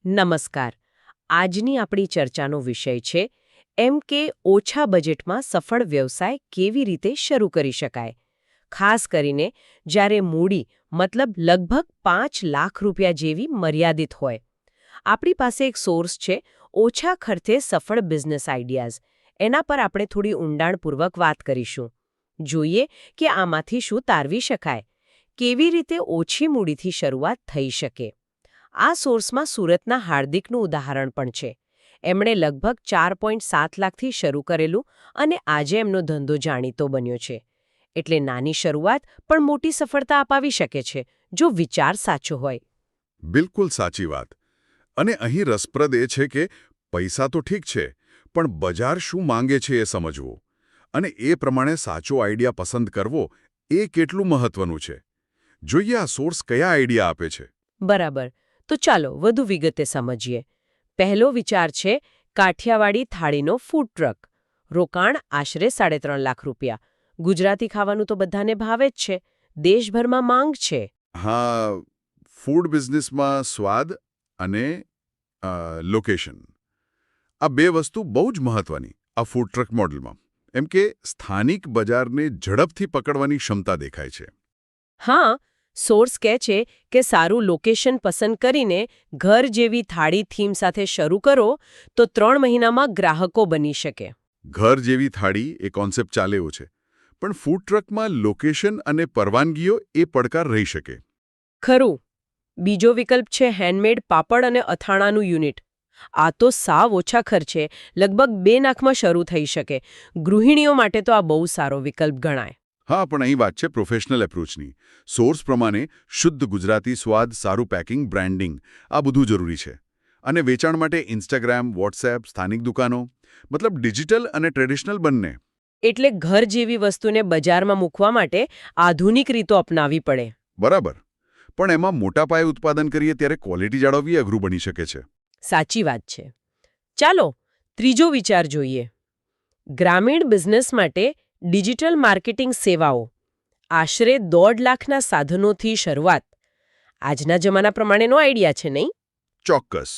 નમસ્કાર. આજની આપણી ચર્ચાનો વિષય છે એમ કે ઓછા બજેટમાં સફળ વ્યવસાય કેવી રીતે શરૂ કરી શકાય. ખાસ કરીને જ્યારે મૂડી મતલબ લગભગ 5 લાખ રૂપિયા જેવી મર્યાદિત હોય. આપણી પાસે એક સોર્સ છે ઓછા ખર્ચે સફળ બિઝનેસ આઈડિયાઝ. એના પર આપણે થોડી ઊંડાણપૂર્વક વાત કરીશું. જોઈએ કે આમાંથી શું તારવી શકાય, કેવી રીતે ઓછી મૂડીથી શરૂઆત થઈ શકે. આ સોર્સમાં સુરતના હાર્દિકનું ઉદાહરણ પણ છે. એમણે લગભગ 4.7 લાખથી શરૂ કરેલું અને આજે એમનો ધંધો જાણીતો બન્યો છે. એટલે નાની શરૂઆત પણ મોટી સફળતા અપાવી શકે છે, જો વિચાર સાચો હોય. બિલકુલ સાચી વાત. અને અહીં રસપ્રદ એ છે કે પૈસા તો ઠીક છે, પણ બજાર શું માંગે છે એ સમજવું અને એ પ્રમાણે સાચો આઈડિયા પસંદ કરવો એ કેટલું મહત્વનું છે. જોઈએ આ સોર્સ કયા આઈડિયા આપે છે. બરાબર. તો ચાલો વધુ વિગતે સમજીએ. પહેલો વિચાર છે કાઠિયાવાડી થાળીનો ફૂડ ટ્રક. રોકાણ આશરે 3.5 લાખ રૂપિયા. ગુજરાતી ખાવાનું તો બધાને ભાવે જ છે. દેશભરમાં માંગ છે. હા, ફૂડ બિઝનેસમાં સ્વાદ અને લોકેશન આ બે વસ્તુ બહુ જ મહત્વની આ ફૂડ ટ્રક મોડલમાં. એમ કે સ્થાનિક બજારને ઝડપથી પકડવાની ક્ષમતા દેખાય છે. હા, સોર્સ કહે છે કે સારું લોકેશન પસંદ કરીને ઘર જેવી થાળી થીમ સાથે શરૂ કરો તો 3 મહિનામાં ગ્રાહકો બની શકે. ઘર જેવી થાળી એ કોન્સેપ્ટ ચાલે એવો છે, પણ ફૂડ ટ્રકમાં લોકેશન અને પરવાનગીઓ એ પડકાર રહી શકે. ખરું. બીજો વિકલ્પ છે હેન્ડમેડ પાપડ અને અથાણાનું યુનિટ. આ તો સાવ ઓછા ખર્ચે લગભગ 2 લાખમાં શરૂ થઈ શકે. ગૃહિણીઓ માટે તો આ બહુ સારો વિકલ્પ ગણાય. હા, પણ અહીં વાત છે પ્રોફેશનલ એપ્રોચની. સોર્સ પ્રમાણે શુદ્ધ ગુજરાતી સ્વાદ, સારું પેકિંગ, બ્રાન્ડિંગ આ બધું જરૂરી છે. અને વેચાણ માટે ઇન્સ્ટાગ્રામ, વોટ્સએપ, સ્થાનિક દુકાનો મતલબ ડિજિટલ અને ટ્રેડિશનલ બંને. એટલે ઘર જેવી વસ્તુને બજારમાં મૂકવા માટે આધુનિક રીતો અપનાવી પડે. બરાબર. પણ એમાં મોટા પાયે ઉત્પાદન કરીએ ત્યારે ક્વોલિટી જાળવવી અઘરું બની શકે છે. સાચી વાત છે. ચાલો ત્રીજો વિચાર જોઈએ. ગ્રામીણ બિઝનેસ માટે ડિજિટલ માર્કેટિંગ સેવાઓ. આશરે 1.5 લાખના સાધનોથી શરૂઆત. આજના જમાના પ્રમાણેનો આઈડિયા છે, નહીં? ચોક્કસ.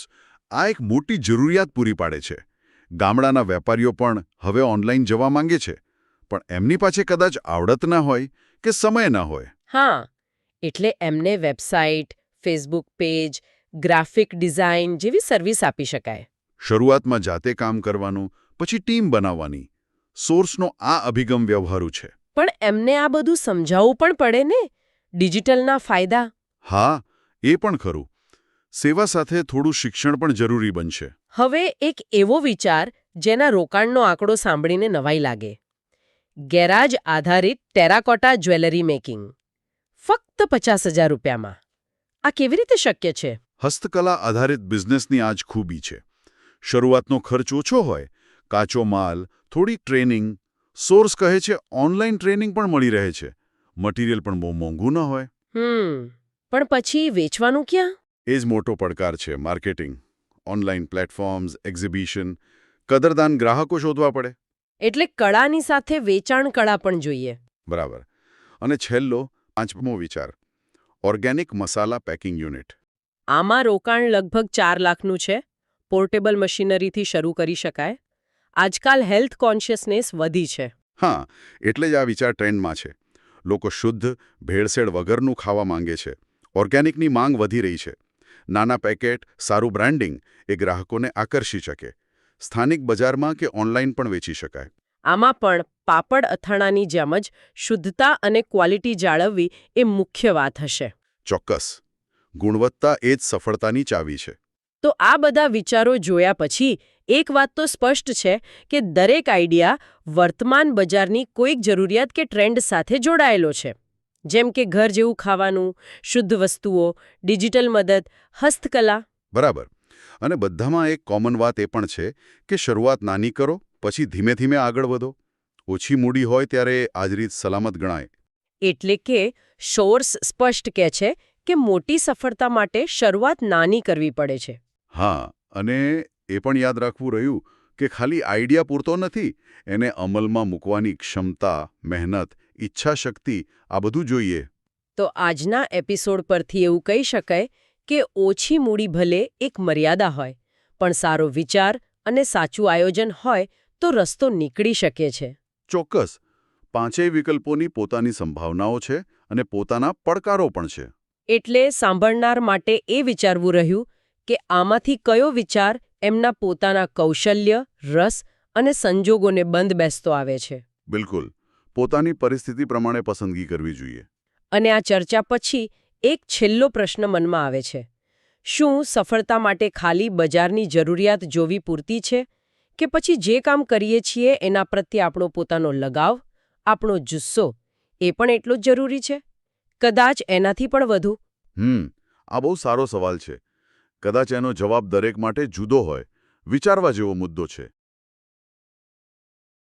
આ એક મોટી જરૂરિયાત પૂરી પાડે છે. ગામડાના વેપારીઓ પણ હવે ઓનલાઈન જવા માંગે છે, પણ એમની પાસે કદાચ આવડત ના હોય કે સમય ના હોય. હા, એટલે એમને website, Facebook page, graphic design જેવી સર્વિસ આપી શકાય. શરૂઆતમાં જાતે કામ કરવાનું, પછી ટીમ બનાવવાની. સોર્સનો આ અભિગમ વ્યવહારુ છે. પણ એમને આ બધું સમજાવવું પણ પડે ને, ડિજિટલના ફાયદા. હા, એ પણ ખરું. સેવા સાથે થોડું શિક્ષણ પણ જરૂરી બનશે. હવે એક એવો વિચાર જેના રોકાણનો આંકડો સાંભળીને નવાઈ લાગે. ગેરાજ આધારિત ટેરાકોટા જ્વેલરી મેકિંગ. ફક્ત 50,000 રૂપિયામાં. આ કેવી રીતે શક્ય છે? હસ્તકલા આધારિત બિઝનેસની આ જ ખૂબી છે. શરૂઆતનો ખર્ચ ઓછો હોય, કાચો માલ, થોડી ટ્રેનિંગ. સોર્સ કહે છે ઓનલાઈન ટ્રેનિંગ પણ મળી રહે છે. મટીરિયલ પણ બહુ મોંઘું ન હોય. પણ પછી વેચવાનું ક્યાં? એ જ મોટો પડકાર છે. માર્કેટિંગ, ઓનલાઈન પ્લેટફોર્મ્સ, એક્ઝિબિશન, કદરદાન ગ્રાહકો શોધવા પડે. એટલે કળાની સાથે વેચાણ કળા પણ જોઈએ. બરાબર. અને છેલ્લો 5મો વિચાર, ઓર્ગેનિક મસાલા પેકિંગ યુનિટ. આમાં રોકાણ લગભગ 4 લાખનું છે. પોર્ટેબલ મશીનરીથી શરૂ કરી શકાય. આજકાલ હેલ્થ કોન્શિયસનેસ વધી છે. હા, એટલે જ આ વિચાર ટ્રેન્ડમાં છે. લોકો શુદ્ધ, ભેળસેળ વગરનું ખાવા માંગે છે. ઓર્ગેનિકની માંગ વધી રહી છે. નાના પેકેટ, સારું બ્રાન્ડિંગ એ ગ્રાહકોને આકર્ષી શકે. સ્થાનિક બજારમાં કે ઓનલાઈન પણ વેચી શકાય. આમાં પણ પાપડ અથાણાની જેમ જ શુદ્ધતા અને ક્વોલિટી જાળવવી એ મુખ્ય વાત હશે. ચોક્કસ. ગુણવત્તા એ જ સફળતાની ચાવી છે. તો આ બધા વિચારો જોયા પછી એક વાત તો સ્પષ્ટ છે કે દરેક આઈડિયા વર્તમાન બજારની કોઈક જરૂરિયાત કે ટ્રેન્ડ સાથે જોડાયેલો છે. જેમ કે ઘર જેવું ખાવાનું, શુદ્ધ વસ્તુઓ, ડિજિટલ મદદ, હસ્તકલા. બરાબર. અને બધામાં એક કોમન વાત એ પણ છે કે શરૂઆત નાની કરો, પછી ધીમે ધીમે આગળ વધો. ઓછી મૂડી હોય ત્યારે આ જ રીત સલામત ગણાય. એટલે કે સોર્સ સ્પષ્ટ કહે છે કે મોટી સફળતા માટે શરૂઆત નાની કરવી પડે છે. હા, અને એ પણ યાદ રાખવું રહ્યું કે ખાલી આઈડિયા પૂરતો નથી. એને અમલમાં મૂકવાની ક્ષમતા, મહેનત, ઈચ્છાશક્તિ આ બધું જોઈએ. તો આજના એપિસોડ પરથી એવું કહી શકાય કે ઓછી મૂડી ભલે એક મર્યાદા હોય, પણ સારો વિચાર અને સાચું આયોજન હોય તો રસ્તો નીકળી શકે છે. ચોક્કસ. પાંચેય વિકલ્પોની પોતાની સંભાવનાઓ છે અને પોતાના પડકારો પણ છે. એટલે સાંભળનાર માટે એ વિચારવું રહ્યું કે આમાંથી કયો વિચાર એમના પોતાના કૌશલ્ય, રસ અને સંજોગોને બંધ બેસતો આવે છે. બિલકુલ. પોતાની પરિસ્થિતિ પ્રમાણે પસંદગી કરવી જોઈએ. અને આ ચર્ચા પછી એક છેલ્લો પ્રશ્ન મનમાં આવે છે. શું સફળતા માટે ખાલી બજારની જરૂરિયાત જોવી પૂરતી છે? કે પછી જે કામ કરીએ છીએ એના પ્રત્યે આપણો પોતાનો લગાવ, આપણો જુસ્સો એ પણ એટલો જ જરૂરી છે? કદાચ એનાથી પણ વધુ? આ બહુ સારો સવાલ છે. કદાચ એનો જવાબ દરેક માટે જુદો હોય. વિચારવા જેવો મુદ્દો છે.